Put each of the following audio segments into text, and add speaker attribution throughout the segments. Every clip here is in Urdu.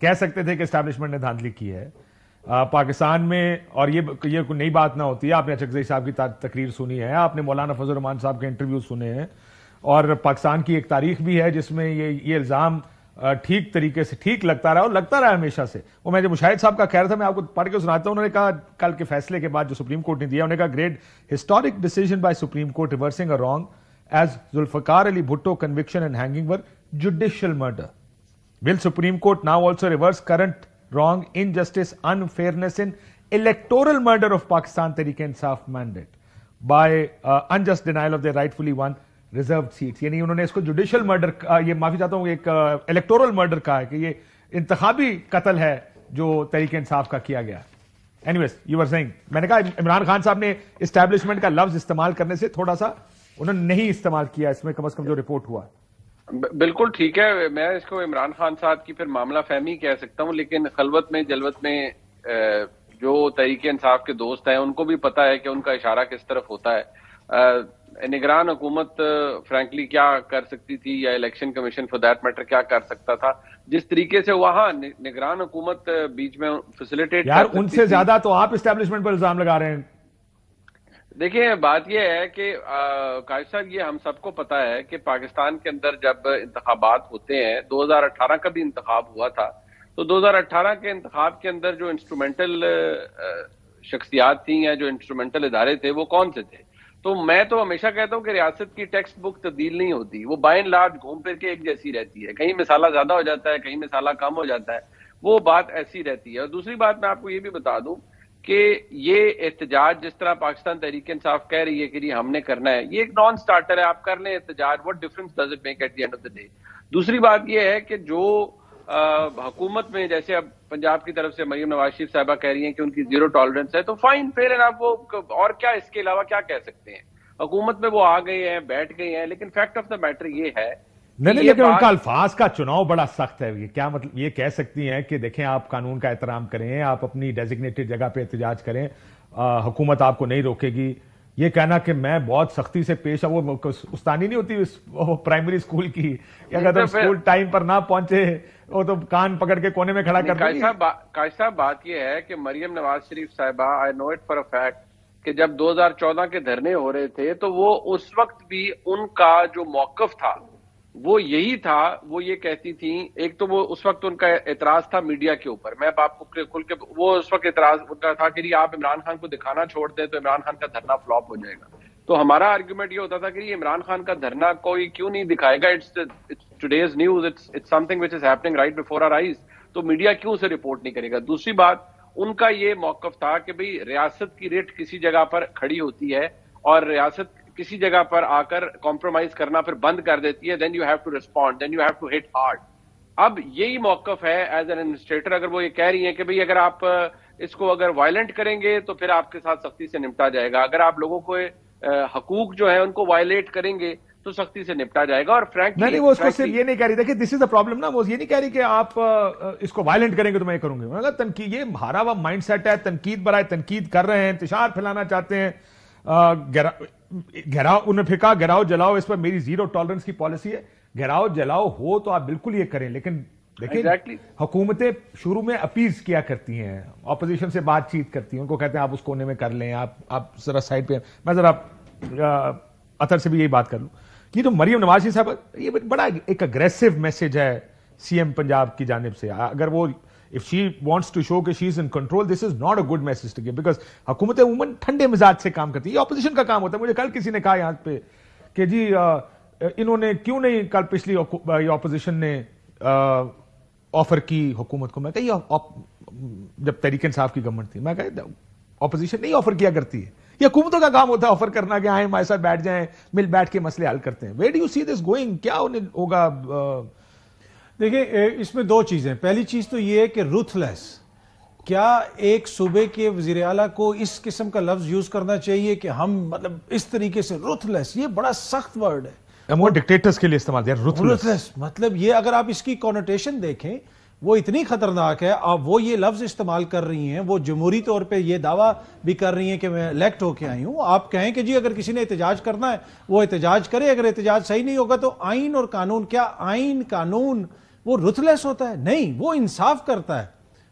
Speaker 1: کہہ سکتے تھے کہ اسٹیبلشمنٹ نے دھاندلی کی ہے پاکستان میں. اور یہ کوئی نئی بات نہ ہوتی ہے. آپ نے اچکزئی صاحب کی تقریر سنی ہے, آپ نے مولانا فضل الرحمان صاحب کے انٹرویو سنے ہیں, اور پاکستان کی ایک تاریخ بھی ہے جس میں یہ الزام ٹھیک طریقے سے ٹھیک لگتا رہا اور لگتا رہا ہمیشہ سے. وہ میں جو مشاہد صاحب کا کہہ رہا تھا, میں آپ کو پڑھ کے سناتا ہوں. انہوں نے کہا کل کے فیصلے کے بعد جو سپریم کورٹ نے دیا, انہوں نے کہا great historic decision by supreme court reversing a wrong as Zulfikar Ali Bhutto conviction and hanging or judicial murder. Will supreme court now also reverse current wrong, injustice, unfairness in electoral murder of Pakistan Tehreek-e-Insaf mandate by unjust denial of their rightfully won reserved seats. یعنی انہوں نے اس کو جوڈیشل مرڈر, یہ معافی چاہتا ہوں, ایک الیکٹورل مرڈر کہا ہے کہ یہ انتخابی قتل ہے جو تحریک انصاف کا کیا گیا. اینیویز یو آر سیئنگ, میں نے کہا عمران خان صاحب نے اسٹیبلشمنٹ کا لفظ استعمال کرنے سے تھوڑا سا انہوں نے نہیں استعمال کیا اس میں, کم از کم جو رپورٹ ہوا.
Speaker 2: بالکل ٹھیک ہے, میں اس کو عمران خان صاحب کی پھر معاملہ فہمی کہہ سکتا ہوں, لیکن خلوت میں جلوت میں جو تحریک انصاف کے دوست ہیں ان کو بھی پتا ہے کہ ان کا اشارہ کس طرف ہوتا ہے. نگران حکومت فرینکلی کیا کر سکتی تھی, یا election commission for that matter کیا کر سکتا تھا, جس طریقے سے وہاں نگران حکومت بیچ میں فیسیلیٹیٹ
Speaker 1: یار ان سے زیادہ تو آپ اسٹیبلشمنٹ پر الزام لگا رہے ہیں.
Speaker 2: دیکھیں بات یہ ہے کہ قائد صاحب یہ ہم سب کو پتا ہے کہ پاکستان کے اندر جب انتخابات ہوتے ہیں, 2018 کا بھی انتخاب ہوا تھا, تو 2018 کے انتخاب کے اندر جو انسٹرومنٹل شخصیات تھیں یا جو انسٹرومنٹل ادارے تھے وہ کون سے تھے. تو میں تو ہمیشہ کہتا ہوں کہ ریاست کی ٹیکسٹ بک تبدیل نہیں ہوتی, وہ بائی اینڈ لارج گھوم پھر کے ایک جیسی رہتی ہے. کہیں مسالہ زیادہ ہو جاتا ہے, کہیں مسالہ کم ہو جاتا ہے, وہ بات ایسی رہتی ہے. اور دوسری بات میں آپ کو یہ بھی بتا دوں کہ یہ احتجاج جس طرح پاکستان تحریک انصاف کہہ رہی ہے کہ ہم نے کرنا ہے, یہ ایک نان سٹارٹر ہے. آپ کر لیں احتجاج, what difference does it make at the end of the day. دوسری بات یہ ہے کہ جو حکومت میں جیسے اب پنجاب کی طرف سے مریم نواز شریف صاحبہ کہہ رہی ہیں کہ ان کی زیرو ٹالرنس ہے, تو فائن فیئر اینڈ آپ وہ اور کیا اس کے علاوہ کیا کہہ سکتے ہیں. حکومت میں وہ آ گئے ہیں, بیٹھ گئے ہیں, لیکن فیکٹ آف دا میٹر یہ ہے
Speaker 1: نہیں, لیکن ان کا الفاظ کا چناؤ بڑا سخت ہے. کیا مطلب یہ کہہ سکتی ہیں کہ دیکھیں آپ قانون کا احترام کریں, آپ اپنی ڈیزگنیٹڈ جگہ پہ احتجاج کریں, حکومت آپ کو نہیں روکے گی. یہ کہنا کہ میں بہت سختی سے پیش ہے, وہ استانی نہیں ہوتی پرائمری اسکول کی, کہ اگر اسکول ٹائم پر نہ پہنچے وہ تو کان پکڑ کے کونے میں کھڑا کر دیں.
Speaker 2: قائد صاحب بات یہ ہے کہ مریم نواز شریف صاحبہ, آئی نو اٹ فار اے فیکٹ, کہ جب 2014 کے دھرنے ہو رہے تھے تو وہ اس وقت بھی ان کا جو موقف تھا وہ یہی تھا. وہ یہ کہتی تھیں, ایک تو وہ اس وقت ان کا اعتراض تھا میڈیا کے اوپر, میں آپ کو کھل کے, وہ اس وقت اعتراض ان کا تھا کہ آپ عمران خان کو دکھانا چھوڑ دیں تو عمران خان کا دھرنا فلاپ ہو جائے گا. تو ہمارا آرگیومنٹ یہ ہوتا تھا کہ عمران خان کا دھرنا کوئی کیوں نہیں دکھائے گا, it's today's news, it's something which is happening right before our eyes, تو میڈیا کیوں اسے رپورٹ نہیں کرے گا. دوسری بات ان کا یہ موقف تھا کہ بھئی ریاست کی ریٹ کسی جگہ پر کھڑی ہوتی ہے اور ریاست کسی جگہ پر آ کر کمپرومائز کرنا پھر بند کر دیتی ہے, then you have to respond, then you have to hit hard. اب یہی موقف ہے ایز این ایڈمنسٹریٹر. اگر وہ یہ کہہ رہی ہیں کہ بھئی اگر آپ اس کو اگر وائلنٹ کریں گے تو پھر آپ کے ساتھ سختی سے نمٹا جائے گا, اگر آپ لوگوں کو حقوق جو ہے ان کو وائلیٹ کریں گے تو سختی سے نپٹا جائے گا. اور فرینکلی
Speaker 1: نہیں, وہ اس کو صرف یہ نہیں کہہ رہی, دیکھیں دس از دا پرابلم نا, وہ یہ نہیں کہہ رہی کہ آپ اس کو وائلنٹ کریں گے تو میں کروں گی. تنقید, یہ ہارا ہوا مائنڈ سیٹ ہے, تنقید برائے تنقید کر رہے ہیں, انتشار پھیلانا چاہتے ہیں. گھیراؤ انہیں پھینکا, گھیراؤ جلاؤ, اس پر میری زیرو ٹالرنس کی پالیسی ہے. گھیراؤ جلاؤ ہو تو آپ بالکل یہ کریں, لیکن دیکھیں حکومتیں شروع میں اپیز کیا کرتی ہیں, اپوزیشن سے بات چیت کرتی ہیں, ان کو کہتے ہیں آپ اس کونے میں کر لیں, آپ ذرا سائڈ پہ. میں ذرا اطہر سے بھی یہی بات کر لوں, یہ تو مریم نواز شریف صاحب, یہ بڑا ایک اگریسو میسج ہے سی ایم پنجاب کی جانب سے. اگر وہ if she wants to show کہ she is in control, this is not a good message to give, because حکومتیں عموماً ٹھنڈے مزاج سے کام کرتی ہے. یہ اپوزیشن کا کام ہوتا ہے. مجھے کل کسی نے کہا یہاں پہ کہ جی انہوں نے کیوں نہیں کل پچھلی اپوزیشن نے آفر کی حکومت کو. میں کہا جب تحریک انصاف کی گورنمنٹ تھی, میں کہا اپوزیشن نہیں آفر کیا کرتی ہے, یہ حکومتوں کا کام ہوتا ہے آفر کرنا کہ آئیں ہمارے ساتھ بیٹھ جائیں, مل بیٹھ کے مسئلے حل کرتے ہیں. Where do you see this going, کیا انہیں ہوگا.
Speaker 3: دیکھیں اس میں دو چیزیں. پہلی چیز تو یہ ہے کہ روتھ لیس, کیا ایک صوبے کے وزیر اعلیٰ کو اس قسم کا لفظ یوز کرنا چاہیے کہ ہم مطلب اس طریقے سے روتھ لیس, یہ بڑا سخت ورڈ ہے.
Speaker 1: وہ ڈکٹیٹرز کے لیے استعمال کیا روتھ لیس,
Speaker 3: مطلب یہ اگر آپ اس کی کونوٹیشن دیکھیں وہ اتنی خطرناک ہے. آپ وہ یہ لفظ استعمال کر رہی ہیں, وہ جمہوری طور پہ یہ دعویٰ بھی کر رہی ہیں کہ میں الیکٹ ہو کے آئی ہوں. آپ کہیں کہ جی اگر کسی نے احتجاج کرنا ہے وہ احتجاج کرے, اگر احتجاج صحیح نہیں ہوگا تو آئین اور قانون, کیا آئین قانون وہ رuthless ہوتا ہے؟ نہیں، وہ انصاف کرتا ہے،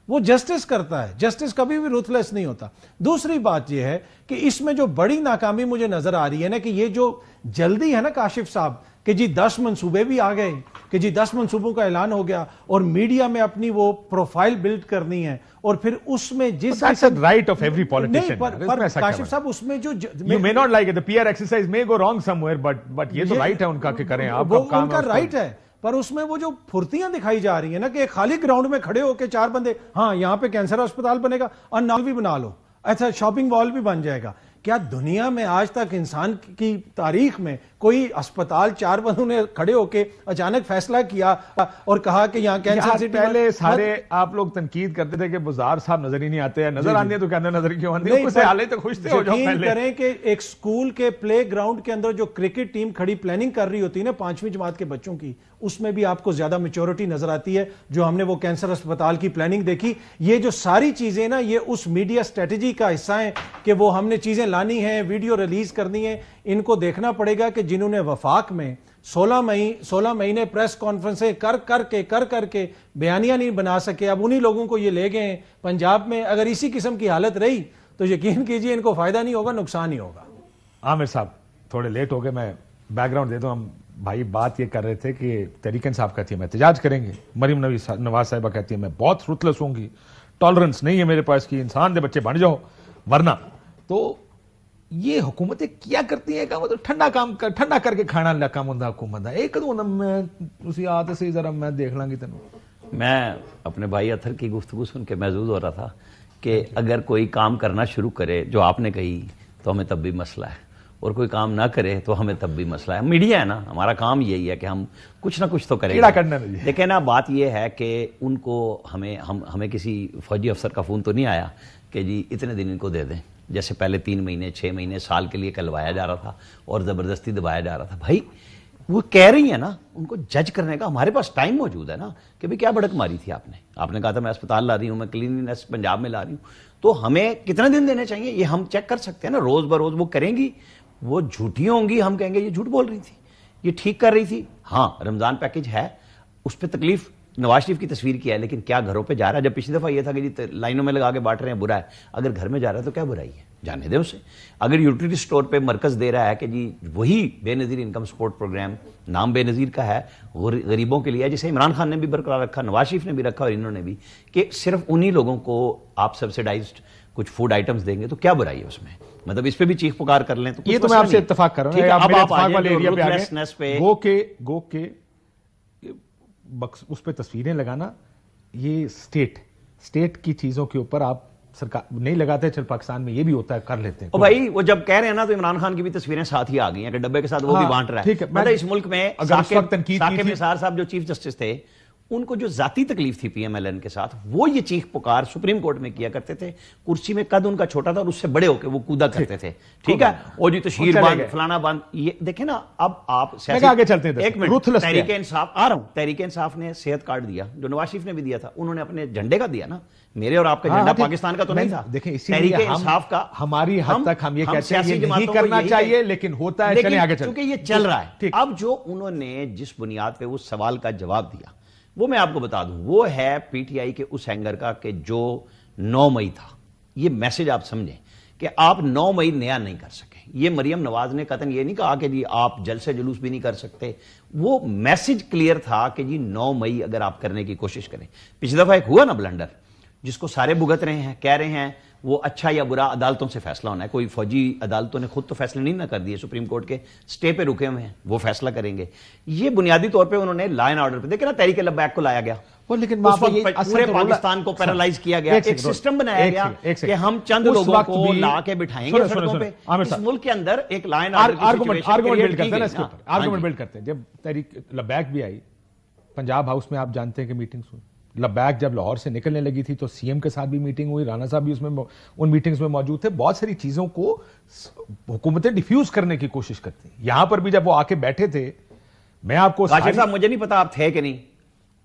Speaker 3: وہ جسٹس کرتا ہے. جسٹس کبھی بھی رuthless نہیں ہوتا. دوسری بات یہ ہے کہ اس میں جو بڑی ناکامی مجھے نظر آ رہی ہے نا کہ یہ جو جلدی ہے نا کاشف صاحب کہ جی 10 منصوبے بھی آ گئے، کہ جی 10 منصوبوں کا اعلان ہو گیا اور میڈیا میں اپنی وہ پروفائل بلڈ کرنی ہے اور پھر اس میں جس
Speaker 1: right of every politician.
Speaker 3: Kashif صاحب اس میں جو
Speaker 1: you may not like it, the PR exercise may go wrong somewhere, but یہ تو رائٹ ہے ان کا کہ کریں. آپ کا
Speaker 3: ان کا رائٹ ہے، پر اس میں وہ جو پھرتیاں دکھائی جا رہی ہیں نا کہ ایک خالی گراؤنڈ میں کھڑے ہو کے 4 بندے، ہاں یہاں پہ کینسر ہسپتال بنے گا اور نال بھی بنا لو، اچھا شاپنگ مال بھی بن جائے گا. کیا دنیا میں آج تک انسان کی تاریخ میں کوئی اسپتال 4 بندوں نے کھڑے ہو کے اچانک فیصلہ کیا اور کہا کہ یہاں کینسر سٹی؟
Speaker 1: پہلے سارے آپ لوگ تنقید کرتے تھے کہ بزار صاحب نظر ہی نہیں آتے ہیں، نظر آنے ہیں تو کہتے ہیں نظر کیوں آتے ہیں، اسے حالے تو خوش تھے ہو جاؤ.
Speaker 3: یقین کریں کہ ایک سکول کے پلے گراؤنڈ کے اندر جو کرکٹ ٹیم کھڑی پلاننگ کر رہی ہوتی ہے نا 5ویں جماعت کے بچوں کی، اس میں بھی آپ کو زیادہ میچورٹی نظر آتی ہے. جو ہم نے وہ کینسر اسپتال کی پلاننگ دیکھی، یہ جو ساری چیزیں نا یہ اس میڈیا اسٹریٹجی کا حصہ ہیں کہ وہ ہم نے چیزیں لانی ہیں، ویڈیو ریلیز کرنی ہے. ان کو دیکھنا پڑے گا کہ جنہوں نے وفاق میں 16 مہینے پریس کانفرنسیں کر کے بیانیہ نہیں بنا سکے، اب انہی لوگوں کو یہ لے گئے ہیں پنجاب میں. اگر اسی قسم کی حالت رہی تو یقین کیجئے ان کو فائدہ نہیں ہوگا، نقصان ہی ہوگا.
Speaker 1: عامر صاحب تھوڑے لیٹ ہو گئے، میں بیک گراؤنڈ دے دوں. ہم بھائی بات یہ کر رہے تھے کہ تحریک انصاف کہتی ہے میں احتجاج کریں گے، مریم نواز صاحبہ کہتی ہے میں بہت رuthless ہوں گی، ٹالرنس نہیں ہے میرے پاس کی انسان دے بچے بن جاؤ ورنہ. تو یہ حکومتیں کیا کرتی ہیں کہ مطلب ٹھنڈا کر کے کھانا اللہ کام ہوتا حکومت ہے. ایک دو میں اسی آتے سے ذرا میں دیکھ لوں گی تینوں.
Speaker 4: میں اپنے بھائی اطہر کی گفتگو سن کے محظوظ ہو رہا تھا کہ اگر کوئی کام کرنا شروع کرے جو آپ نے کہی تو ہمیں تب بھی مسئلہ ہے، اور کوئی کام نہ کرے تو ہمیں تب بھی مسئلہ ہے. میڈیا ہے نا، ہمارا کام یہی ہے کہ ہم کچھ نہ کچھ تو کریں گے. دیکھیں نا، بات یہ ہے کہ ان کو ہمیں کسی فوجی افسر کا فون تو نہیں آیا کہ جی اتنے دن ان کو دے دیں، جیسے پہلے 3 مہینے 6 مہینے سال کے لیے کلوایا جا رہا تھا اور زبردستی دبایا جا رہا تھا. بھائی وہ کہہ رہی ہیں نا، ان کو جج کرنے کا ہمارے پاس ٹائم موجود ہے نا کہ بھئی کیا بڑک ماری تھی آپ نے کہا تھا میں اسپتال لا رہی ہوں، میں کلیننس پنجاب میں لا رہی ہوں، تو ہمیں کتنے دن دینے چاہیے یہ ہم چیک کر سکتے ہیں نا. روز بروز وہ کریں گی، وہ جھوٹی ہوں گی، ہم کہیں گے یہ جھوٹ بول رہی تھی، یہ ٹھیک کر رہی تھی. ہاں رمضان پیکج ہے، اس پہ تکلیف نواز شریف کی تصویر کیا ہے، لیکن کیا گھروں پہ جا رہا ہے؟ جب پچھلی دفعہ یہ تھا کہ جی لائنوں میں لگا کے بانٹ رہے ہیں برا ہے، اگر گھر میں جا رہا ہے تو کیا برائی ہے، جانے دیں اسے. اگر یوٹیلیٹی سٹور پہ مرکز دے رہا ہے کہ جی وہی بے نظیر انکم سپورٹ پروگرام، نام بے نظیر کا ہے، غریبوں کے لیے، جسے عمران خان نے بھی برقرار رکھا، نواز شریف نے بھی رکھا اور انہوں نے بھی، کہ صرف انہی لوگوں کو آپ سبسیڈائزڈ کچھ فوڈ آئٹمز دیں گے تو کیا برائی ہے اس میں؟ مطلب اس پہ بھی چیخ پکار کر لیں تو
Speaker 1: یہ تو میں آپ سے اتفاق کر رہا ہوں. اب آپ اتفاق والے ایریا پہ آگئے، گو کے اس پہ تصویریں لگانا، یہ اسٹیٹ کی چیزوں کے اوپر آپ سرکار نہیں لگاتے. چل پاکستان میں یہ بھی ہوتا ہے، کر لیتے ہیں.
Speaker 4: بھائی وہ جب کہہ رہے ہیں نا تو عمران خان کی بھی تصویریں ساتھ ہی آ گئی ہیں کہ ڈبے کے ساتھ وہ بھی بانٹ رہا ہے. مطلب اس ملک میں ثاقب نثار صاحب جو چیف جسٹس تھے، ان کو جو ذاتی تکلیف تھی پی ایم ایل این کے ساتھ، وہ یہ چیخ پکار سپریم کورٹ میں کیا کرتے تھے. کرسی میں قد ان کا چھوٹا تھا اور اس سے بڑے ہو کے وہ کودا کرتے تھے. ٹھیک ہے، وہ جی تشہیر باندھ فلانا باندھ. یہ دیکھیں نا، اب آپ
Speaker 1: آگے چلتے ہیں.
Speaker 4: ایک منٹ، تحریک انصاف آ رہا ہوں. تحریک انصاف نے صحت کارڈ دیا جو نواز شریف نے بھی دیا تھا، انہوں نے اپنے جھنڈے کا دیا نا، میرے اور آپ کا جھنڈا پاکستان کا تو نہیں تھا.
Speaker 1: دیکھیں تحریک انصاف کا ہماری حد تک ہم یہ کہتے ہیں یہ نہیں کرنا چاہیے، لیکن ہوتا ہے. چلیں آگے چلیں کیونکہ یہ چل رہا ہے.
Speaker 4: اب جو انہوں نے جس بنیاد پہ اس سوال کا جواب دیا وہ میں آپ کو بتا دوں، وہ ہے پی ٹی آئی کے اس اینگر کا کہ جو 9 مئی تھا. یہ میسج آپ سمجھیں کہ آپ 9 مئی نیا نہیں کر سکے. یہ مریم نواز نے قطعاً یہ نہیں کہا کہ جی آپ جلسے جلوس بھی نہیں کر سکتے. وہ میسج کلیئر تھا کہ جی 9 مئی اگر آپ کرنے کی کوشش کریں. پچھلی دفعہ ایک ہوا نا بلنڈر جس کو سارے بھگت رہے ہیں، کہہ رہے ہیں وہ اچھا یا برا عدالتوں سے فیصلہ ہونا ہے. کوئی فوجی عدالتوں نے خود تو فیصلے نہیں نہ کر دیے، سپریم کورٹ کے سٹے پہ رکے ہوئے ہیں، وہ فیصلہ کریں گے. یہ بنیادی طور پہ انہوں نے لا اینڈ آرڈر پہ دیکھیں نا، تحریک لبیک کو لایا گیا،
Speaker 1: لیکن
Speaker 4: پورے پاکستان کو پیرالائز کیا گیا، ایک سسٹم بنایا گیا کہ ہم چند لوگوں کو لا کے بٹھائیں گے سڑکوں پہ. اس ملک کے اندر ایک لا اینڈ
Speaker 1: آرگومنٹ بلڈ کرتے ہیں. جب تحریک لبیک بھی آئی، پنجاب ہاؤس میں آپ جانتے ہیں کہ میٹنگز ہوئی. لبیک جب لاہور سے نکلنے لگی تھی تو سی ایم کے ساتھ بھی میٹنگ ہوئی، رانا صاحب بھی اس میں ان میٹنگز میں موجود تھے. بہت ساری چیزوں کو حکومتیں ڈیفیوز کرنے کی کوشش کرتی ہیں. یہاں پر بھی جب وہ آ کے بیٹھے تھے، میں آپ کو
Speaker 4: صاحب مجھے نہیں پتا آپ تھے کہ نہیں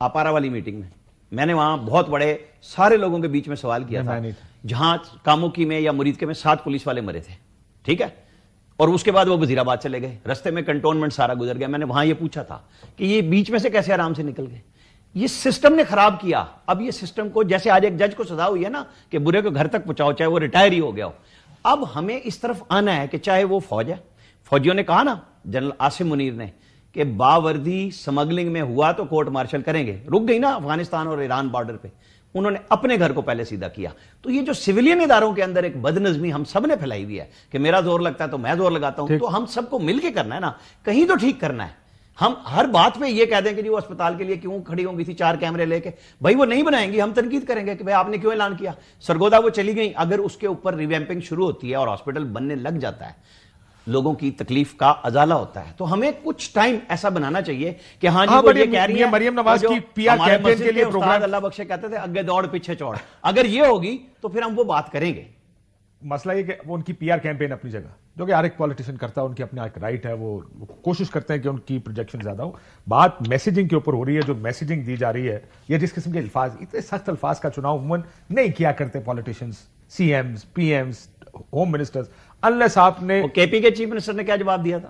Speaker 4: آپارا والی میٹنگ میں نے وہاں بہت بڑے سارے لوگوں کے بیچ میں سوال کیا تھا، جہاں کاموکی میں یا مرید کے میں 7 پولیس والے مرے تھے. ٹھیک ہے، اور اس کے بعد وہ وزیر آباد چلے گئے، رستے میں کنٹونمنٹ سارا گزر گیا. میں نے وہاں یہ پوچھا تھا کہ یہ بیچ میں سے کیسے آرام سے نکل گئے. یہ سسٹم نے خراب کیا. اب یہ سسٹم کو جیسے آج ایک جج کو سزا ہوئی ہے نا کہ برے کو گھر تک پہنچاؤ چاہے وہ ریٹائر ہی ہو گیا ہو, اب ہمیں اس طرف آنا ہے کہ چاہے وہ فوج ہے, فوجیوں نے کہا نا جنرل عاصم منیر نے کہ باوردی سمگلنگ میں ہوا تو کورٹ مارشل کریں گے, رک گئی نا افغانستان اور ایران بارڈر پہ, انہوں نے اپنے گھر کو پہلے سیدھا کیا. تو یہ جو سویلین اداروں کے اندر ایک بد نظمی ہم سب نے پھیلائی ہوئی ہے کہ میرا زور لگتا ہے تو میں زور لگاتا ہوں, تو ہم سب کو مل کے کرنا ہے نا, کہیں تو ٹھیک کرنا ہے. ہم ہر بات پہ یہ کہہ دیں کہ جی وہ اسپتال کے لیے کیوں کھڑی ہوں گی تھی 4 کیمرے لے کے, بھائی وہ نہیں بنائیں گی, ہم تنقید کریں گے کہ بھائی آپ نے کیوں اعلان کیا. سرگودا وہ چلی گئی, اگر اس کے اوپر ریویمپنگ شروع ہوتی ہے اور ہاسپٹل بننے لگ جاتا ہے, لوگوں کی تکلیف کا ازالہ ہوتا ہے, تو ہمیں کچھ ٹائم ایسا بنانا چاہیے کہ ہاں جی وہ یہ کہہ رہی ہے
Speaker 1: مریم نواز کی پی آر کیمپین کے لیے پروگرام,
Speaker 4: اللہ بخشے کہتے تھے اگے دوڑ پیچھے چوڑ, اگر یہ ہوگی تو پھر ہم وہ بات کریں گے.
Speaker 1: مسئلہ یہ کہ وہ ان کی پی آر کیمپین اپنی جگہ, جو کہ ہر ایک پولیٹیشین کرتا ہے, ان کی اپنا ایک رائٹ ہے, وہ کوشش کرتے ہیں کہ ان کی پروجیکشن زیادہ ہو. بات میسیجنگ کے اوپر ہو رہی ہے, جو میسیجنگ دی جا رہی ہے یا جس قسم کے الفاظ, اتنے سخت الفاظ کا چناؤ عموماً نہیں کیا کرتے پولیٹیشینز, سی ایمز, پی ایمز, ہوم منسٹرز, انلیس آپ نے
Speaker 4: کے پی کے چیف منسٹر نے کیا جواب دیا تھا,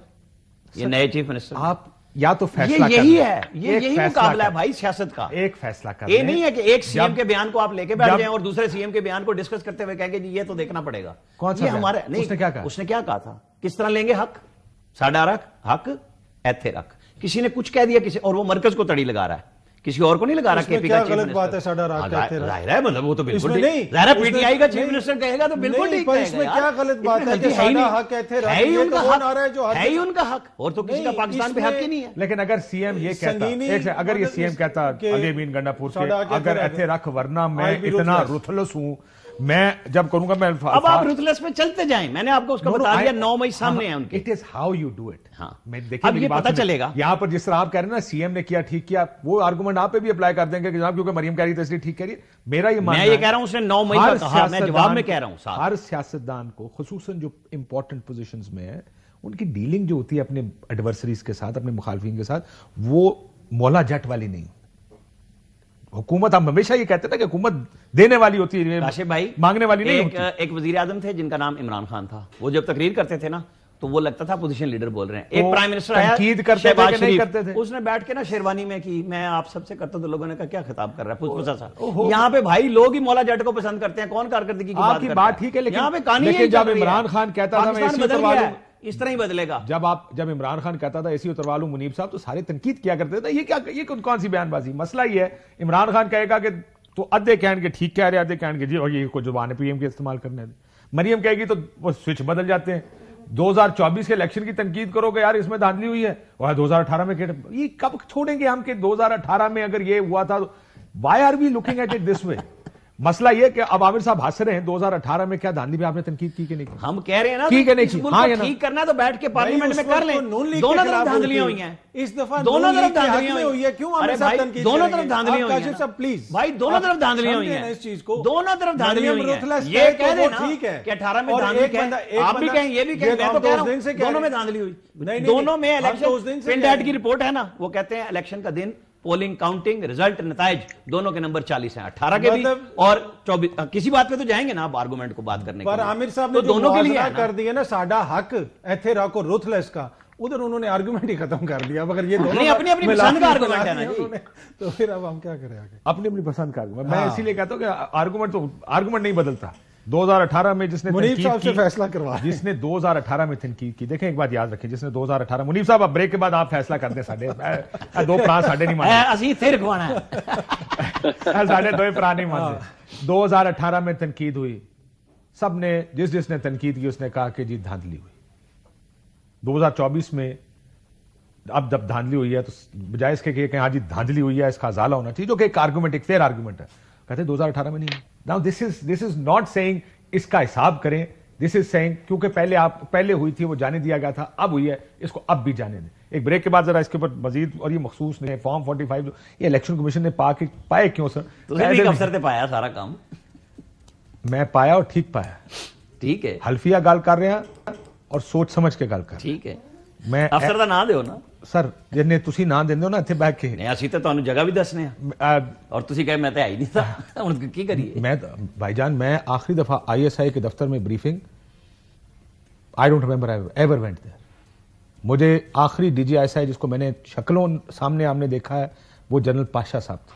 Speaker 4: یہ نئے چیف منسٹر,
Speaker 1: آپ یا تو فیصلہ
Speaker 4: یہی ہے, یہی مقابلہ ہے بھائی سیاست کا.
Speaker 1: ایک فیصلہ کر,
Speaker 4: یہ نہیں ہے کہ ایک سی ایم کے بیان کو آپ لے کے بیٹھ جائیں اور دوسرے سی ایم کے بیان کو ڈسکس کرتے ہوئے کہیں گے جی یہ تو دیکھنا پڑے گا.
Speaker 1: کون سا
Speaker 4: ہمارا نہیں, اس نے کیا کہا تھا, کس طرح لیں گے حق, ساڈا حق ایتھے رکھ. کسی نے کچھ کہہ دیا کسی, اور وہ مرکز کو تڑی لگا رہا ہے, کسی اور کو نہیں لگا رہا. کے پی کا چیف
Speaker 3: غلط بات ہے, ساڈا
Speaker 4: ظاہر ہے, مطلب وہ تو بالکل نہیں, ظاہر ہے پی ٹی آئی کا چیف منسٹر کہے گا تو بالکل ٹھیک ہے.
Speaker 3: اس میں کیا غلط بات ہے کہ ساڈا حق ایتھے رکھ,
Speaker 4: ہے ہی ان کا حق, ہے ہی ان کا حق, اور تو کسی کا پاکستان پہ حق ہی نہیں ہے.
Speaker 1: لیکن اگر سی ایم یہ کہتا, اگر یہ سی ایم کہتا علی امین گنڈا پور کے اگر ایتھے رکھ ورنہ میں اتنا رuthless ہوں, میں جب کروں گا میں,
Speaker 4: اب آپ رuthless میں چلتے جائیں, میں نے آپ کو اس کو بتا دیا, 9 مئی سامنے ہے ان کے.
Speaker 1: It is how you do it.
Speaker 4: ہاں,
Speaker 1: دیکھیں
Speaker 4: اب یہ پتہ چلے گا.
Speaker 1: یہاں پر جس طرح آپ کہہ رہے ہیں نا سی ایم نے کیا ٹھیک کیا, وہ آرگومنٹ آپ پہ بھی اپلائی کر دیں گے کہ جناب کیونکہ مریم کہہ رہی تو اس لیے ٹھیک کہہ رہی ہے. میرا یہ ماننا ہے,
Speaker 4: میں یہ کہہ رہا ہوں اس نے 9 مئی کا کہا, میں جواب میں کہہ رہا ہوں
Speaker 1: ہر سیاستدان کو, خصوصاً جو امپورٹنٹ پوزیشنز میں ہے, ان کی ڈیلنگ جو ہوتی ہے اپنے ایڈورسریز کے ساتھ, اپنے مخالفین کے ساتھ, وہ مولا جٹ والی نہیں. حکومت ہم ہمیشہ یہ کہتے ہیں کہ حکومت دینے والی ہوتی ہے,
Speaker 4: کاشف بھائی
Speaker 1: مانگنے والی نہیں ہوتی.
Speaker 4: ایک وزیر اعظم تھے جن کا نام عمران خان تھا, وہ جب تقریر کرتے تھے نا تو وہ لگتا تھا پوزیشن لیڈر بول رہے ہیں. ایک پرائم منسٹر آیا,
Speaker 1: تنقید کرتے تھے کہ نہیں کرتے تھے,
Speaker 4: اس نے بیٹھ کے نا شیروانی میں کی, میں آپ سب سے کرتا, تو لوگوں نے کہا کیا خطاب کر رہا ہے پوچھا سا. یہاں پہ بھائی لوگ ہی مولا جٹ کو پسند کرتے ہیں, کون کارکردگی کی
Speaker 1: آپ کی بات ٹھیک ہے, لیکن جب عمران خان کہتا تھا میں اسی اتروا لوں,
Speaker 4: اس طرح ہی بدلے گا.
Speaker 1: جب عمران خان کہتا تھا ایسی اتروا لوں منیب صاحب, تو سارے تنقید کیا کرتے تھے, یہ کون سی بیان بازی. مسئلہ یہ ہے, عمران خان کہے گا کہ تو ادھے کہیں گے ٹھیک کہہ رہے, ادھے کہیں گے جی اور یہ کو زبان پی ایم کے استعمال کرنے دیں. مریم کہے گی تو وہ سوئچ بدل جاتے ہیں. 2024 کے الیکشن کی تنقید کرو گے یار اس میں دھاندلی ہوئی ہے, اور 2018 میں یہ کب چھوڑیں گے ہم کہ 2018 میں اگر یہ ہوا تھا, why are we looking at it this way. مسئلہ یہ کہ اب عامر صاحب ہنس رہے ہیں, 2018 میں کیا دھاندلی پہ آپ نے تنقید کی کہ نہیں کی؟
Speaker 4: ہم کہہ رہے ہیں نا
Speaker 1: ٹھیک ہے نہیں کی, ہاں
Speaker 4: ٹھیک کرنا تو بیٹھ کے پارلیمنٹ میں کر لیں. دونوں طرف دھاندلیاں ہوئی ہیں
Speaker 3: اس دفعہ,
Speaker 4: دونوں طرف دھاندلیاں
Speaker 3: ہوئی ہے. کیوں عامر صاحب تنقید
Speaker 4: دونوں طرف دھاندلیاں ہوئی ہیں
Speaker 3: پلیز
Speaker 4: بھائی, دونوں طرف دھاندلیاں ہوئی ہیں
Speaker 3: اس چیز کو,
Speaker 4: دونوں طرف دھاندلیاں ہوئی ہیں. یہ کہہ رہے نا کہ 18 میں دھاندلی کہیں, آپ بھی کہیں یہ بھی کہیں, میں تو کہہ رہا ہوں دونوں میں دھاندلی ہوئی. دونوں میں الیکشن پنڈیٹ کی رپورٹ ہے نا, وہ کہتے ہیں الیکشن کا دن پولنگ, کاؤنٹنگ, رزلٹ, نتائج دونوں کے نمبر 40 ہیں, 18 کے بھی اور 24. کسی بات پہ تو جائیں گے نا آپ آرگومنٹ کو بات کرنے کے
Speaker 3: لیے. پر عامر صاحب نے دونوں کے لیے کر دیا نا ساڈا حق ایتھے رکھ اور رuthless کا, ادھر انہوں نے آرگومنٹ ہی ختم کر دیا. مگر یہ دونوں
Speaker 4: اپنی اپنی پسند کا آرگومنٹ ہے نا جی,
Speaker 3: تو پھر اب ہم کیا کریں آگے؟
Speaker 1: اپنی اپنی پسند کا آرگومنٹ. میں اسی لیے کہتا ہوں کہ آرگومنٹ نہیں بدلتا. 2018 میں جس نے
Speaker 3: منیب صاحب سے فیصلہ کروا,
Speaker 1: جس نے 2018 میں تنقید کی, دیکھیں ایک بات یاد رکھیں, جس نے 2018 منیب صاحب اب بریک کے بعد آپ فیصلہ کر دیں, ساڈے دو پران ساڈے نہیں مانتے,
Speaker 4: اسی تھے رکھوانا ہے,
Speaker 1: ساڈے دو پران نہیں مانتے. 2018 میں تنقید ہوئی, سب نے جس نے تنقید کی اس نے کہا کہ جی دھاندلی ہوئی. 2024 میں اب جب دھاندلی ہوئی ہے تو بجائے اس کے کہ ہاں جی دھاندلی ہوئی ہے, اس کا ازالہ ہونا چاہیے, جو کہ ایک آرگومنٹ, ایک فیئر آرگومنٹ ہے, کہتے 2018 میں نہیں. Now this is not saying اس کا حساب کریں, this is saying کیونکہ پہلے ہوئی تھی وہ جانے دیا گیا تھا, اب ہوئی ہے اس کو اب بھی جانے دیں. ایک بریک کے بعد ذرا اس کے اوپر مزید, اور یہ مخصوص نہیں ہے فارم 45 یہ الیکشن کمیشن نے پائے کیوں سر؟
Speaker 4: ایک افسر نے پایا سارا کام,
Speaker 1: میں پایا اور ٹھیک پایا.
Speaker 4: ٹھیک ہے,
Speaker 1: حلفیہ گل کر رہے ہیں اور سوچ سمجھ کے گل کر.
Speaker 4: ٹھیک ہے, میں افسر دا نام دیو نا
Speaker 1: سر, جنہیں تسی نام دیندے ہو نا اتنے بیٹھ کے.
Speaker 4: نہیں اسی تے تانوں جگہ بھی دسنے ہیں, اور تسی کہے میں تے آئی نہیں تھا, ہن کی کریے.
Speaker 1: میں بھائی جان, میں آخری دفعہ ISI کے دفتر میں briefing, I don't remember I ever went there. مجھے آخری DG ISI جس کو میں نے شکلوں سامنے آمنے دیکھا ہے وہ جنرل پاشا صاحب تھے.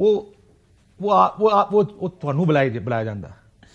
Speaker 1: ਉਹ ਤੁਹਾਨੂੰ ਬੁਲਾਇਆ ਜਾਂਦਾ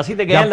Speaker 4: ਅਸੀਂ ਤੇ ਗਏ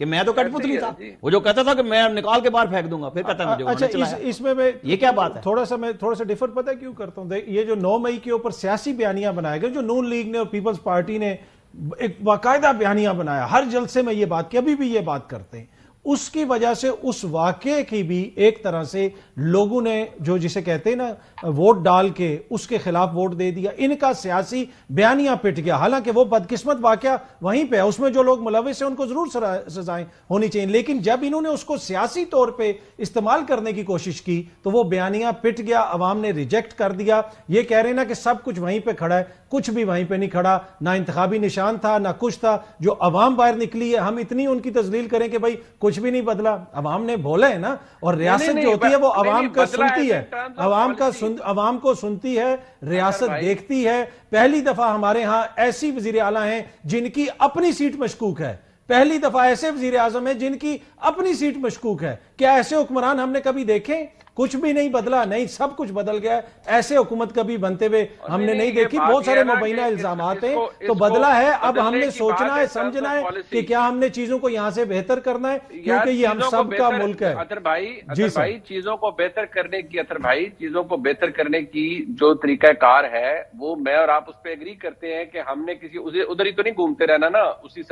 Speaker 4: کہ میں تو کٹ پتلی تھا. وہ جو کہتا تھا کہ میں نکال کے باہر پھینک دوں گا, پھر کہتا ہے مجھے.
Speaker 3: اچھا اس میں
Speaker 4: یہ کیا بات ہے؟
Speaker 3: تھوڑا سا ڈیفر پتہ ہے کیوں کرتا ہوں. یہ جو 9 مئی کے اوپر سیاسی بیانیاں بنائے گئے, جو نون لیگ نے اور پیپلز پارٹی نے ایک باقاعدہ بیانیہ بنایا, ہر جلسے میں یہ بات کی, ابھی بھی یہ بات کرتے ہیں, اس کی وجہ سے اس واقعے کی بھی ایک طرح سے لوگوں نے جو جسے کہتے ہیں نا ووٹ ڈال کے اس کے خلاف ووٹ دے دیا. ان کا سیاسی بیانیہ پٹ گیا, حالانکہ وہ بدقسمت واقعہ وہیں پہ ہے, اس میں جو لوگ ملوث ہیں ان کو ضرور سزائیں ہونی چاہیے, لیکن جب انہوں نے اس کو سیاسی طور پہ استعمال کرنے کی کوشش کی تو وہ بیانیہ پٹ گیا, عوام نے ریجیکٹ کر دیا. یہ کہہ رہے ہیں نا کہ سب کچھ وہیں پہ کھڑا ہے, کچھ بھی وہیں پہ نہیں کھڑا, نہ انتخابی نشان تھا نہ کچھ تھا. جو عوام باہر نکلی ہے, ہم اتنی ان کی تذلیل کریں کہ بھائی کچھ بھی نہیں بدلا, عوام نے بولا ہے نا, اور ریاست جو ہوتی ہے وہ عوام کا سنتی ہے, عوام کو سنتی ہے, ریاست دیکھتی ہے. پہلی دفعہ ہمارے ہاں ایسی وزیر اعلیٰ ہیں جن کی اپنی سیٹ مشکوک ہے, پہلی دفعہ ایسے وزیر اعظم ہیں جن کی اپنی سیٹ مشکوک ہے. کیا ایسے حکمران ہم نے کبھی دیکھے؟ کچھ بھی نہیں بدلا, نہیں سب کچھ بدل گیا ہے. ایسے حکومت کبھی بنتے ہوئے ہم نے نہیں دیکھی. بہت سارے مبینہ الزامات ہیں, تو بدلا ہے. اب ہم نے سوچنا ہے, سمجھنا ہے کہ کیا ہم نے چیزوں کو یہاں سے بہتر کرنا ہے, کیونکہ یہ ہم سب کا ملک ہے.
Speaker 2: اطہر بھائی چیزوں کو بہتر کرنے کی, اطہر بھائی چیزوں کو بہتر کرنے کی جو طریقہ کار ہے وہ میں اور آپ اس پہ ایگری کرتے ہیں کہ ہم نے کسی ادھر ہی تو نہیں گھومتے رہنا نا, اسی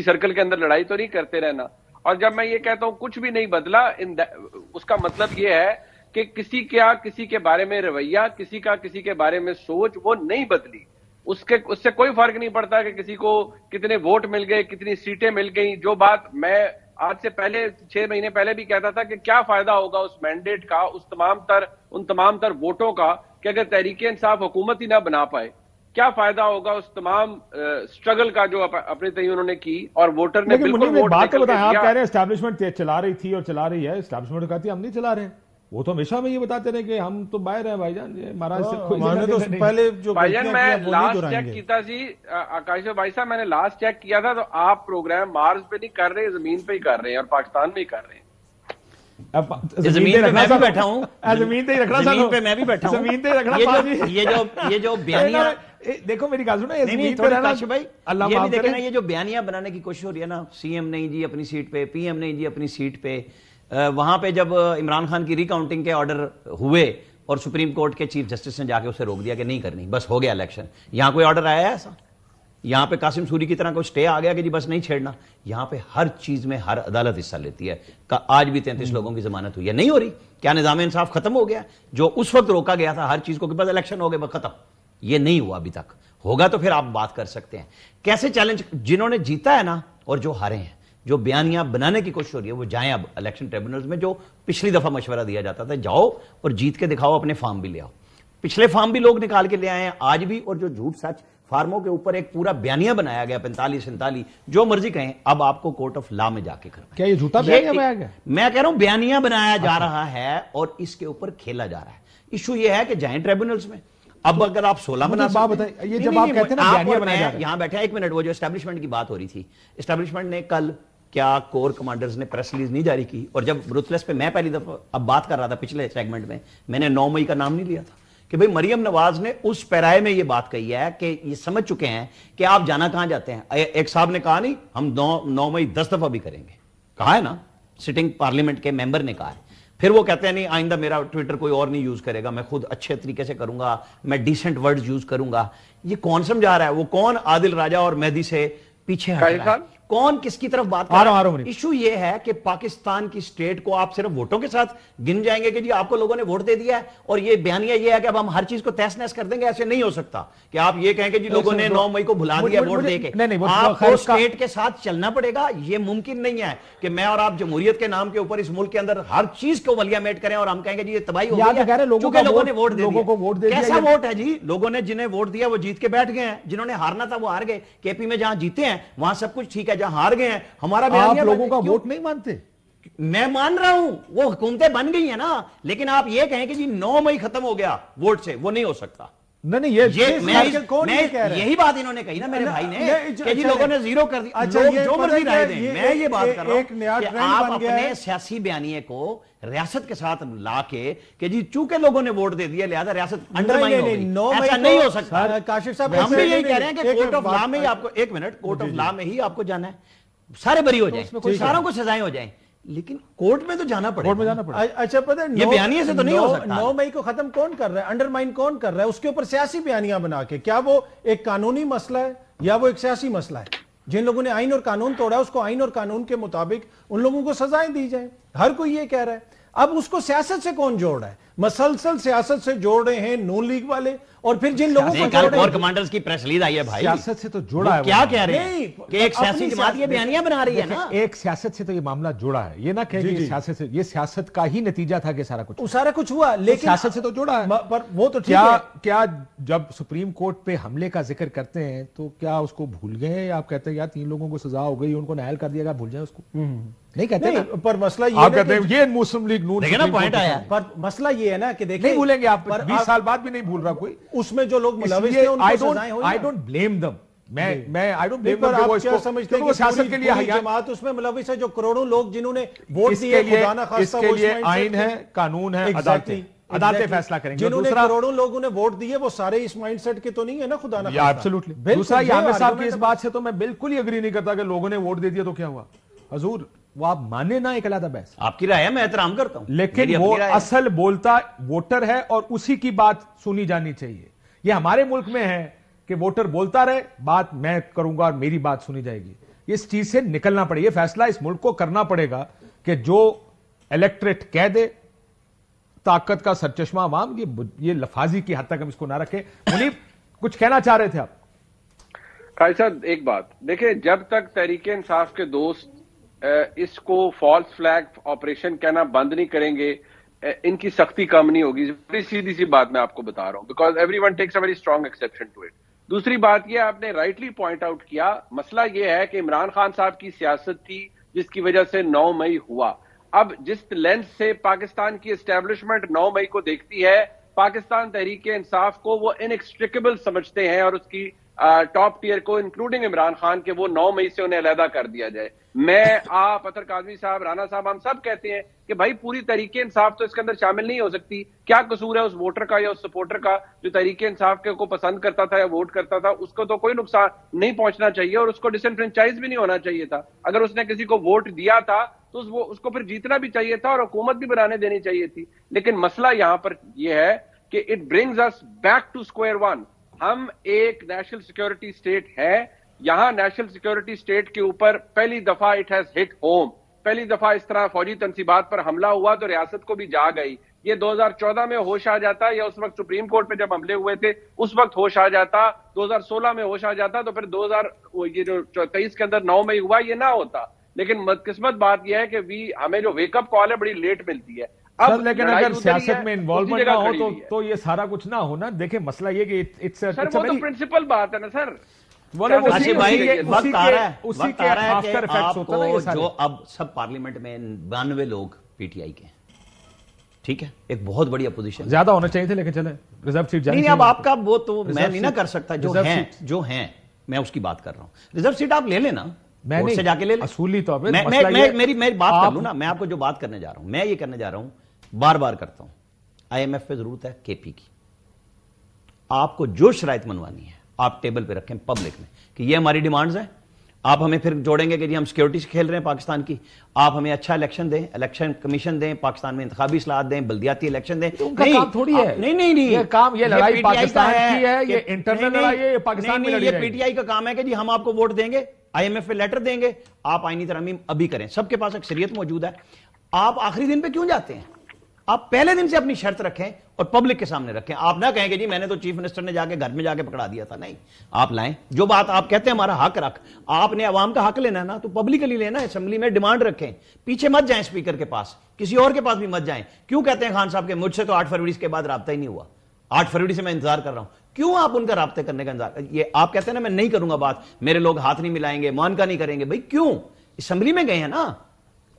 Speaker 2: سرکل کے اندر لڑائی تو نہیں کرتے رہنا. اور جب میں یہ کہتا ہوں کچھ بھی نہیں بدلا, اس کا مطلب یہ ہے کہ کسی کے بارے میں رویہ, کسی کے بارے میں سوچ وہ نہیں بدلی. اس سے کوئی فرق نہیں پڑتا کہ کسی کو کتنے ووٹ مل گئے, کتنی سیٹیں مل گئیں. جو بات میں آج سے پہلے 6 مہینے پہلے بھی کہتا تھا کہ کیا فائدہ ہوگا اس مینڈیٹ کا, ان تمام تر ووٹوں کا, کہ اگر تحریک انصاف حکومت ہی نہ بنا پائے, کیا فائدہ ہوگا اس تمام سٹرگل کا جو اپنے تئیں انہوں نے کی, اور ووٹر نے بالکل ووٹ
Speaker 1: بات تو بتائیں. آپ کہہ رہے ہیں اسٹیبلشمنٹ چلا رہی تھی اور چلا رہی ہے, اسٹیبلشمنٹ کہتی ہے ہم نہیں چلا رہے ہیں. وہ تو ہمیشہ میں یہ بتاتے رہے کہ ہم تو باہر ہیں بھائی جان, مہاراج سے
Speaker 3: پہلے جو
Speaker 2: بھائی جان میں لاسٹ چیک کیا جی آکاش بھائی صاحب, میں نے لاسٹ چیک کیا تھا تو آپ پروگرام مارس پہ نہیں کر رہے, زمین پہ ہی کر رہے ہیں, اور پاکستان میں ہی کر رہے ہیں.
Speaker 4: زمین پہ میں بھی بیٹھا ہوں,
Speaker 1: زمین پہ ہی رکھنا,
Speaker 4: زمین پہ میں بھی بیٹھا ہوں,
Speaker 1: زمین پہ رکھنا.
Speaker 4: یہ جو بیانیہ,
Speaker 1: دیکھو میری بات سنو,
Speaker 4: اللہ یہ بھی دیکھیں نا, یہ جو بیانیہ بنانے کی کوشش ہو رہی ہے نا, سی ایم نہیں جی اپنی سیٹ پہ, پی ایم نہیں جی اپنی سیٹ پہ. وہاں پہ جب عمران خان کی ری کاؤنٹنگ کے آرڈر ہوئے اور سپریم کورٹ کے چیف جسٹس نے جا کے اسے روک دیا کہ نہیں کرنی, بس ہو گیا الیکشن. یہاں کوئی آرڈر آیا ہے ایسا؟ یہاں پہ قاسم سوری کی طرح کوئی سٹے آ گیا کہ جی بس نہیں چھیڑنا؟ یہاں پہ ہر چیز میں ہر عدالت حصہ لیتی ہے. آج بھی 33 لوگوں کی ضمانت ہوئی ہے, نہیں ہو رہی. کیا نظام انصاف ختم ہو گیا؟ جو اس وقت روکا گیا تھا ہر چیز کو کہ بس الیکشن ہو گئے بس ختم, یہ نہیں ہوا ابھی تک. ہوگا تو پھر آپ بات کر سکتے ہیں. کیسے چیلنج, جنہوں نے جیتا ہے نا اور جو ہارے ہیں, جو بیانیاں بنانے کی کوشش ہو رہی ہے, وہ جائیں اب الیکشن ٹریبونلز میں. جو پچھلی دفعہ مشورہ دیا جاتا تھا جاؤ اور جیت کے دکھاؤ, اپنے فارم بھی لے آؤ. پچھلے فارم بھی لوگ نکال کے لے آئے ہیں آج بھی, اور جو جھوٹ سچ فارموں کے اوپر ایک پورا بیانیہ بنایا گیا 45-47 جو مرضی کہیں, اب آپ کو کورٹ آف لا میں جا کے کرنا.
Speaker 1: کیا یہ جھوٹا بیانیہ بنایا گیا؟
Speaker 4: میں کہہ رہا ہوں بیانیہ بنایا جا رہا ہے اور اس کے اوپر کھیلا جا رہا ہے. ایشو یہ ہے کہ جائیں ٹریبونلز میں. اب اگر آپ 16 بنا سکتے ہیں,
Speaker 1: یہ جب آپ کہتے ہیں نا بیانیہ بنایا جا رہا ہے,
Speaker 4: یہاں بیٹھے ایک منٹ, وہ جو اسٹیبلشمنٹ کی بات ہو رہی تھی, اسٹیبلشمنٹ نے کل کیا کور کمانڈرز نے پریس ریلیز نہیں جاری کی, اور جب رتلس پہ میں پہلی دفعہ اب بات کر رہا تھا پچھلے سیگمنٹ میں نے 9 مئی کا نام نہیں لیا تھا کہ بھئی مریم نواز نے اس پیرائے میں یہ بات کہی ہے کہ یہ سمجھ چکے ہیں کہ آپ جانا کہاں جاتے ہیں. ایک صاحب نے کہا نہیں ہم 9 مئی 10 دفعہ بھی کریں گے, کہا ہے نا, سٹنگ پارلیمنٹ کے ممبر نے کہا ہے. پھر وہ کہتے ہیں نہیں آئندہ میرا ٹویٹر کوئی اور نہیں یوز کرے گا, میں خود اچھے طریقے سے کروں گا, میں ڈیسنٹ ورڈز یوز کروں گا. یہ کون سمجھا رہا ہے؟ وہ کون عادل راجہ اور مہدی سے پیچھے ہٹ رہا ہے؟ کون کس کی طرف بات کر رہا ہے؟ ایشو یہ ہے کہ پاکستان کی سٹیٹ کو آپ صرف ووٹوں کے ساتھ گن جائیں گے کہ جی آپ کو لوگوں نے ووٹ دے دیا ہے, اور یہ بیانیہ یہ ہے کہ اب ہم ہر چیز کو تہس نہس کر دیں گے. ایسے نہیں ہو سکتا کہ آپ یہ کہیں کہ جی لوگوں نے 9 مئی کو بھلا دیا ووٹ دے کے. آپ کو سٹیٹ کے ساتھ چلنا پڑے گا. یہ ممکن نہیں ہے کہ میں اور آپ جمہوریت کے نام کے اوپر اس ملک کے اندر ہر چیز کو ولیہ میٹ کریں اور ہم کہیں گے جی یہ تباہی ہو گئی ہے چونکہ لوگوں نے ووٹ دے دیا. کیسا ووٹ ہے جی؟ لوگوں نے جنہیں ووٹ دیا وہ جیت کے بیٹھ گئے ہیں, جنہوں نے ہارنا تھا وہ ہار گئے. کے پی میں جہاں جیتے ہیں وہاں سب کچھ ٹھیک ہے, جہاں ہار گئے ہیں ہمارا
Speaker 1: بیانیہ. آپ لوگوں کا ووٹ نہیں مانتے؟
Speaker 4: میں مان رہا ہوں, وہ حکومتیں بن گئی ہیں نا, لیکن آپ یہ کہیں کہ جی 9 مئی ختم ہو گیا ووٹ سے, وہ نہیں ہو سکتا.
Speaker 1: نہیں
Speaker 4: یہی بات انہوں نے کہی نا میرے بھائی نے کہ جی لوگوں نے زیرو کر دی. جو مرضی رائے دیں, میں یہ بات کر رہا ہوں کہ آپ اپنے سیاسی بیانیے کو ریاست کے ساتھ لا کے کہ جی چونکہ لوگوں نے ووٹ دے دیا لہذا ریاست انڈرمائن ہو گئی, ایسا نہیں ہو سکتا. ہم بھی یہی کہہ رہے ہیں کہ کورٹ آف لا میں ہی آپ کو, ایک منٹ, کورٹ آف لا میں ہی آپ کو جانا ہے. سارے بری ہو جائیں، ساروں کو سزائیں ہو جائیں، لیکن کورٹ میں تو جانا پڑے گا۔
Speaker 3: اچھا پتہ ہے
Speaker 4: یہ بیانیے سے تو نہیں ہو سکتا۔
Speaker 3: 9 مئی کو ختم کون کر رہا ہے، انڈرمائن کون کر رہا ہے؟ اس کے اوپر سیاسی بیانیاں بنا کے، کیا وہ ایک قانونی مسئلہ ہے یا وہ ایک سیاسی مسئلہ ہے؟ جن لوگوں نے آئین اور قانون توڑا ہے اس کو آئین اور قانون کے مطابق ان لوگوں کو سزائیں دی جائیں، ہر کوئی یہ کہہ رہا ہے۔ اب اس کو سیاست سے کون جوڑ رہا ہے؟ مسلسل سیاست سے جوڑ رہے ہیں نون لیگ والے، اور پھر جن لوگوں کو
Speaker 4: کل کور کمانڈرز کی پریس ریلیز آئی ہے بھائی،
Speaker 1: سیاست سے تو جوڑا ہے،
Speaker 4: کیا کہہ رہے ہیں کہ ایک سیاسی جماعت یہ بیانیاں بنا رہی ہے نا،
Speaker 1: ایک سیاست سے تو یہ معاملہ جوڑا ہے، یہ نہ کہ سیاست سے، یہ سیاست کا ہی نتیجہ تھا کہ سارا کچھ ہوا، لیکن
Speaker 3: سیاست سے تو جوڑا ہے۔ پر وہ تو
Speaker 1: کیا جب سپریم کورٹ پہ حملے کا ذکر کرتے ہیں تو کیا اس کو بھول گئے یا آپ کہتے ہیں یار 3 لوگوں کو سزا ہو گئی، ان کو نااہل کر دیا گیا، بھول جائیں اس کو؟ نہیں کہتے نا،
Speaker 3: پر مسئلہ یہ
Speaker 1: آپ کہتے ہیں یہ مسلم لیگ نون
Speaker 4: دیکھیں نا پوائنٹ آیا،
Speaker 3: پر مسئلہ یہ ہے نا کہ دیکھیں
Speaker 1: نہیں بھولیں گے آپ، 20 سال بعد بھی نہیں بھول رہا کوئی،
Speaker 3: اس میں جو لوگ ملوث تھے ان کو سزائیں ہوئی۔
Speaker 1: I don't blame them، میں I don't blame them
Speaker 3: پر
Speaker 1: کہ وہ
Speaker 3: آپ
Speaker 1: اس
Speaker 3: کیا
Speaker 1: کو
Speaker 3: سمجھتے ہیں
Speaker 1: وہ
Speaker 3: کہ
Speaker 1: سیاست کے لیے
Speaker 3: پوری جماعت اس میں ملوث ہے، جو کروڑوں لوگ جنہوں نے ووٹ دیے خدا نہ خواستہ
Speaker 1: اس کے لیے آئین ہے، قانون ہے، عدالتیں فیصلہ کریں گے،
Speaker 3: جنہوں نے کروڑوں لوگوں نے ووٹ دیے وہ سارے اس مائنڈ سیٹ کے تو نہیں ہے نا خدا نہ خواستہ۔
Speaker 1: ایبسولوٹلی۔ دوسرا یہ عامر صاحب کی اس بات سے تو میں بالکل ہی اگری نہیں کرتا کہ لوگوں نے ووٹ دے دیا تو کیا ہوا، حضور وہ آپ مانے نہ ایک علیحدہ بحث،
Speaker 4: آپ کی رائے ہے، میں احترام کرتا ہوں،
Speaker 1: لیکن وہ اصل بولتا ووٹر ہے اور اسی کی بات سنی جانی چاہیے۔ یہ ہمارے ملک میں ہے کہ ووٹر بولتا رہے، بات میں کروں گا اور میری بات سنی جائے گی، اس چیز سے نکلنا پڑے، یہ فیصلہ اس ملک کو کرنا پڑے گا کہ جو الیکٹریٹ کہہ دے، طاقت کا سرچشمہ عوام، یہ لفاظی کی حد تک ہم اس کو نہ رکھیں۔ منیب کچھ کہنا چاہ رہے تھے آپ؟
Speaker 2: قائد صاحب ایک بات دیکھیں، جب تک تحریک انصاف کے دوست اس کو فالس فلیگ آپریشن کہنا بند نہیں کریں گے، ان کی سختی کم نہیں ہوگی۔ بڑی سیدھی سی بات میں آپ کو بتا رہا ہوں، because everyone takes a very strong exception to it. دوسری بات یہ آپ نے رائٹلی پوائنٹ آؤٹ کیا، مسئلہ یہ ہے کہ عمران خان صاحب کی سیاست تھی جس کی وجہ سے 9 مئی ہوا۔ اب جس لینس سے پاکستان کی اسٹیبلشمنٹ 9 مئی کو دیکھتی ہے، پاکستان تحریک انصاف کو وہ انیکسٹریکیبل سمجھتے ہیں، اور اس کی ٹاپ ٹیئر کو انکلوڈنگ عمران خان کے وہ 9 مئی سے انہیں علیحدہ کر دیا جائے۔ میں، آپ، اطہر کاظمی صاحب، رانا صاحب، ہم سب کہتے ہیں کہ بھائی پوری تحریک انصاف تو اس کے اندر شامل نہیں ہو سکتی۔ کیا قصور ہے اس ووٹر کا یا اس سپورٹر کا جو تحریک انصاف کو پسند کرتا تھا یا ووٹ کرتا تھا؟ اس کو تو کوئی نقصان نہیں پہنچنا چاہیے اور اس کو ڈس انفرینچائز بھی نہیں ہونا چاہیے تھا۔ اگر اس نے کسی کو ووٹ دیا تھا تو اس کو پھر جیتنا بھی چاہیے تھا اور حکومت بھی بنانے دینی چاہیے تھی۔ لیکن مسئلہ یہاں پر یہ ہے کہ it brings us back to square one. ہم ایک نیشنل سیکیورٹی اسٹیٹ ہے، یہاں نیشنل سیکیورٹی اسٹیٹ کے اوپر پہلی دفعہ اٹ ہیز ہٹ ہوم، پہلی دفعہ اس طرح فوجی تنصیبات پر حملہ ہوا تو ریاست کو بھی جا گئی۔ یہ 2014 میں ہوش آ جاتا یا اس وقت سپریم کورٹ پہ جب حملے ہوئے تھے اس وقت ہوش آ جاتا، 2016 میں ہوش آ جاتا تو پھر 2023 کے اندر 9 مئی ہوا، یہ نہ ہوتا۔ لیکن بدقسمت بات یہ ہے کہ ہمیں جو ویک اپ کال ہے بڑی لیٹ ملتی ہے۔
Speaker 1: سر لیکن اگر سیاست میں انوالومنٹ نہ ہو تو یہ سارا کچھ نہ ہونا۔ دیکھیں مسئلہ یہ کہ
Speaker 2: سر وہ تو پرنسپل بات ہے نا سر،
Speaker 4: اسی وقت آ رہا ہے کہ آپ کو جو اب سب پارلیمنٹ میں 92 لوگ پی ٹی آئی کے ہیں، ٹھیک ہے، ایک بہت بڑی اپوزیشن،
Speaker 1: زیادہ ہونا چاہیے تھے لیکن چلے ریزرو سیٹ جانی
Speaker 4: نہیں، اب آپ کا وہ تو میں نہیں نہ کر سکتا، جو ہیں میں اس کی بات کر رہا ہوں۔ ریزرو سیٹ آپ لے لینا، کورٹ سے جا کے لے لیں،
Speaker 1: اصولی طور پہ
Speaker 4: میری بات کر لوں نا، میں آپ کو جو بات کرنے جا رہا ہوں، میں یہ کرنے جا رہا ہوں، بار بار کرتا ہوں، آئی ایم ایف پہ ضرورت ہے کے پی کی، آپ کو جو شرائط منوانی ہے آپ ٹیبل پہ رکھیں پبلک میں کہ یہ ہماری ڈیمانڈز ہیں۔ آپ ہمیں پھر جوڑیں گے کہ جی ہم سیکیورٹی سے کھیل رہے ہیں پاکستان کی، آپ ہمیں اچھا الیکشن دیں، الیکشن کمیشن دیں، پاکستان میں انتخابی اصلاحات دیں، بلدیاتی الیکشن دیں۔
Speaker 1: ان کا کام تھوڑی ہے،
Speaker 4: نہیں،
Speaker 1: یہ کام، یہ لڑائی پاکستان کی ہے، یہ انٹرنل لڑائی ہے، یہ پاکستان میں لڑی
Speaker 4: یہ پی ٹی آئی کا کام ہے کہ جی ہم آپ کو ووٹ دیں گے، آئی ایم ایف پہ لیٹر دیں گے، آپ آئینی ترامیم ابھی کریں، سب کے پاس اکثریت موجود ہے۔ آپ آخری دن پہ کیوں جاتے ہیں؟ آپ پہلے دن سے اپنی شرط رکھیں اور پبلک کے سامنے رکھیں۔ آپ نہ کہیں کہ جی میں نے تو چیف منسٹر نے جا کے گھر میں جا کے پکڑا دیا تھا، نہیں، آپ لائیں جو بات آپ کہتے ہیں ہمارا حق رکھ، آپ نے عوام کا حق لینا نا تو پبلکلی لینا، اسمبلی میں ڈیمانڈ رکھیں، پیچھے مت جائیں اسپیکر کے پاس، کسی اور کے پاس بھی مت جائیں۔ کیوں کہتے ہیں خان صاحب کہ مجھ سے تو 8 فروری کے بعد رابطہ ہی نہیں ہوا، 8 فروری سے میں انتظار کر رہا ہوں؟ کیوں آپ ان کا رابطے کرنے کا انتظار؟ یہ آپ کہتے ہیں نا میں نہیں کروں گا بات، میرے لوگ ہاتھ نہیں ملائیں گے، مان کا نہیں کریں گے، بھائی کیوں؟ اسمبلی میں گئے ہیں نا،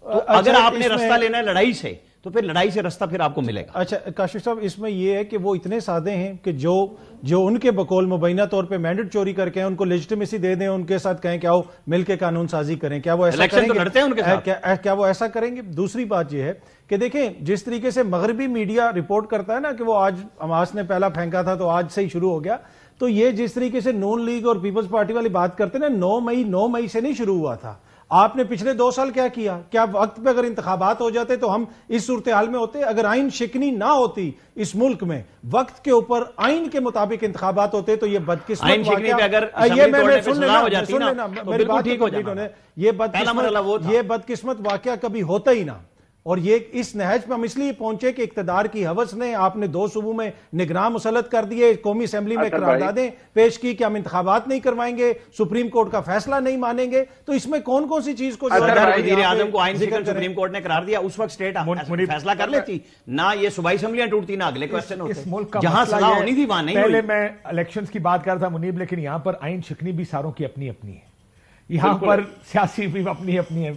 Speaker 4: تو اگر آپ نے رستہ لینا ہے لڑائی سے تو پھر لڑائی سے رستہ پھر آپ کو ملے گا۔
Speaker 3: اچھا کاشف صاحب، اس میں یہ ہے کہ وہ اتنے سادے ہیں کہ جو ان کے بقول مبینہ طور پہ مینڈیٹ چوری کر کے ان کو لیجٹمیسی دے دیں، ان کے ساتھ کہیں کہ آؤ مل کے قانون سازی کریں، کیا وہ ایسا کریں گے؟ کیا وہ ایسا کریں گے؟ دوسری بات یہ ہے کہ دیکھیں جس طریقے سے مغربی میڈیا رپورٹ کرتا ہے نا کہ وہ آج حماس نے پہلا پھینکا تھا تو آج سے ہی شروع ہو گیا، تو یہ جس طریقے سے نون لیگ اور پیپلز پارٹی والی بات کرتے ہیں نا، 9 مئی سے نہیں شروع ہوا تھا، آپ نے پچھلے 2 سال کیا کیا؟ کیا وقت پہ اگر انتخابات ہو جاتے تو ہم اس صورتحال میں ہوتے؟ اگر آئین شکنی نہ ہوتی اس ملک میں، وقت کے اوپر آئین کے مطابق انتخابات ہوتے تو یہ بدقسمت یہ بدقسمت واقعہ کبھی ہوتا ہی نہ. اور یہ اس نہج پہ ہم اس لیے پہنچے کہ اقتدار کی ہوس نے آپ نے 2 صوبوں میں نگراں مسلط کر دیے، قومی اسمبلی میں قراردادیں پیش کی کہ ہم انتخابات نہیں کروائیں گے، سپریم کورٹ کا فیصلہ نہیں مانیں گے. تو اس میں کون کون سی چیز کو
Speaker 4: وزیر اعظم کو آئین شکن سپریم کورٹ نے قرار دیا، اس وقت اسٹیٹ فیصلہ کر لیتی، نہ یہ صوبائی اسمبلیاں ٹوٹتی، نہ اگلے کوسچن ہوتے. جہاں سزا ہونی تھی وہاں نہیں ہوئی.
Speaker 1: پہلے میں الیکشنز کی بات کر رہا تھا منیب، لیکن یہاں پر آئین شکنی بھی ساروں کی اپنی اپنی ہے، یہاں پر سیاسی بھی اپنی اپنی ہے.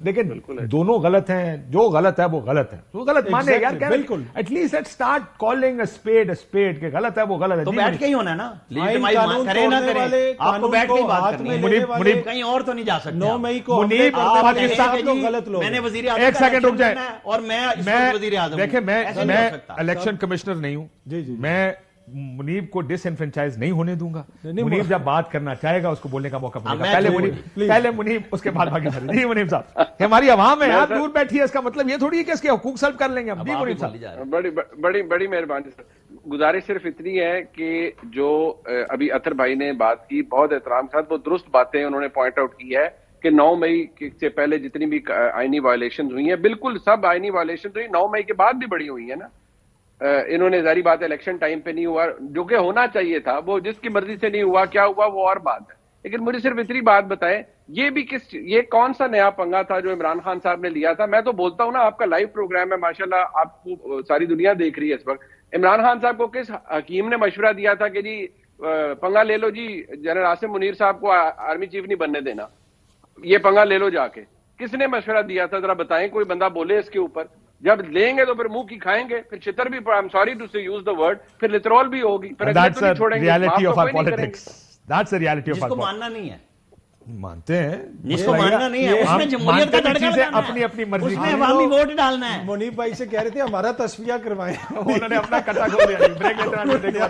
Speaker 1: لیکن دونوں غلط ہیں، جو غلط ہے وہ غلط ہے، وہ غلط مانے یار. بالکل at least let's start calling a spade a spade, کہ غلط ہے وہ غلط ہے.
Speaker 4: تو بیٹھ کے ہی ہونا ہے نا، کریں نہ کریں، آپ کو بیٹھ کے ہی بات کرنی ہے. منیب کہیں اور تو نہیں جا سکتے.
Speaker 3: 9 مئی کو
Speaker 1: منیب
Speaker 3: غلط لوگ،
Speaker 4: میں نے وزیر اعظم
Speaker 1: ایک سیکنڈ رک جائے،
Speaker 4: اور میں وزیر اعظم.
Speaker 1: دیکھیں میں الیکشن کمشنر نہیں ہوں، میں منیب کو ڈس انفرینچائز نہیں ہونے دوں گا. منیب جب بات کرنا چاہے گا اس کو بولنے کا موقع ملے گا. پہلے منیب اس کے بعد باقی سارے. جی منیب صاحب، ہماری عوام ہے یار، دور بیٹھی ہے، اس کا مطلب یہ تھوڑی ہے کہ اس کے حقوق سلب کر لیں گے ہم. جی منیب صاحب،
Speaker 2: بڑی مہربانی سر. گزارش صرف اتنی ہے کہ جو ابھی اطہر بھائی نے بات کی بہت احترام کے ساتھ، وہ درست باتیں انہوں نے پوائنٹ آؤٹ کی ہے کہ 9 مئی سے پہلے جتنی بھی آئینی وائلیشنز ہوئی ہیں، بالکل سب آئینی وائلیشنز ہوئی، 9 مئی کے بعد بھی بڑی ہوئی ہیں نا. انہوں نے ظاہری بات ہے الیکشن ٹائم پہ نہیں ہوا، جو کہ ہونا چاہیے تھا، وہ جس کی مرضی سے نہیں ہوا، کیا ہوا وہ اور بات ہے. لیکن مجھے صرف اتنی بات بتائیں، یہ کون سا نیا پنگا تھا جو عمران خان صاحب نے لیا تھا؟ میں تو بولتا ہوں نا، آپ کا لائیو پروگرام ہے ماشاءاللہ، آپ کو ساری دنیا دیکھ رہی ہے اس وقت. عمران خان صاحب کو کس حکیم نے مشورہ دیا تھا کہ جی پنگا لے لو جی، جنرل عاصم منیر صاحب کو آرمی چیف نہیں بننے دینا، یہ پنگا لے لو جا کے؟ کس نے مشورہ دیا تھا؟ ذرا بتائیں، کوئی بندہ بولے اس کے اوپر. جب لیں گے تو پھر منہ کی کھائیں گے، پھر چتر بھی، I'm sorry to say use the word، پھر لترول بھی ہوگی، پھر اگلے تو نہیں چھوڑیں گے.
Speaker 1: reality of our politics. That's the reality of our politics.
Speaker 4: جس کو ماننا نہیں ہے
Speaker 1: مانتے ہیں،
Speaker 4: جس کو ماننا نہیں ہے اس میں جمہوریت کا دھڑکا بنانا ہے،
Speaker 1: اپنی اپنی مرضی،
Speaker 4: اس میں عوامی ووٹ ڈالنا ہے.
Speaker 3: منیب بھائی سے کہہ رہے تھے ہمارا تصفیہ کروائیں،
Speaker 1: انہوں نے اپنا کٹا کھول دیا. بریک لیتے ہیں.